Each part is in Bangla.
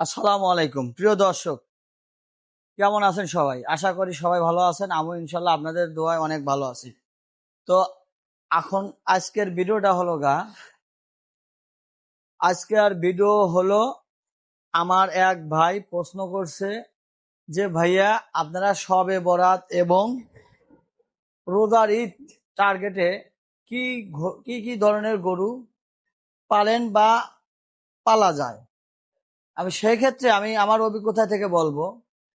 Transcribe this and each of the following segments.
আসসালামু আলাইকুম প্রিয় দর্শক, কেমন আছেন সবাই? আশা করি সবাই ভালো আছেন। আমি ইনশাল্লাহ আপনাদের দোয়ায় অনেক ভালো আছি। তো এখন আজকের ভিডিও হলো আমার এক ভাই প্রশ্ন করছে যে ভাইয়া, আপনারা শবে বরাত এবং রোজার ঈদ টার্গেটে কি কি কি ধরনের গরু পালেন বা পালা যায়। আমি সেই ক্ষেত্রে আমার অভিজ্ঞতা থেকে বলবো,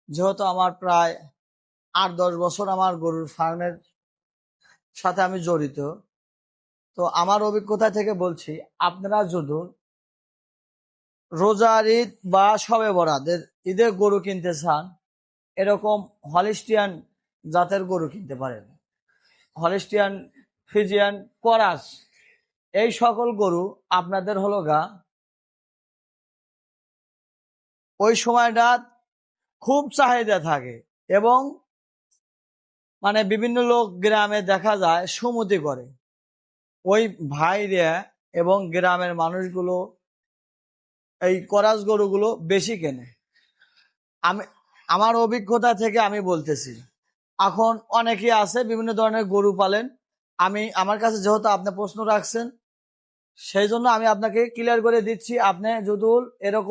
যেহেতু আমার প্রায় 8-10 বছর আমার গরুর ফার্মের সাথে আমি জড়িত। তো আমার অভিজ্ঞতা থেকে বলছি, আপনারা যদি রোজার ঈদ বা শবে বরাতের ঈদে গরু কিনতে চান, এরকম হলিস্টিয়ান জাতের গরু কিনতে পারেন। হলিস্টিয়ান, ফিজিয়ান, করাস, এই সকল গরু আপনাদের হলো ওই সময়টা খুব চাহিদা থাকে এবং বিভিন্ন লোক গ্রামে দেখা যায় সুমতি করে। ওই ভাইরা এবং গ্রামের মানুষগুলো এই করাস গরুগুলো বেশি কেনে। আমি আমার অভিজ্ঞতা থেকে আমি বলতেছি। এখন অনেকে আছে বিভিন্ন ধরনের গরু পালেন। আমার কাছে যেহেতু আপনি প্রশ্ন রাখছেন, সেই জন্য আমি আপনাকে ক্লিয়ার করে দিচ্ছি। আপনি যদি এরকম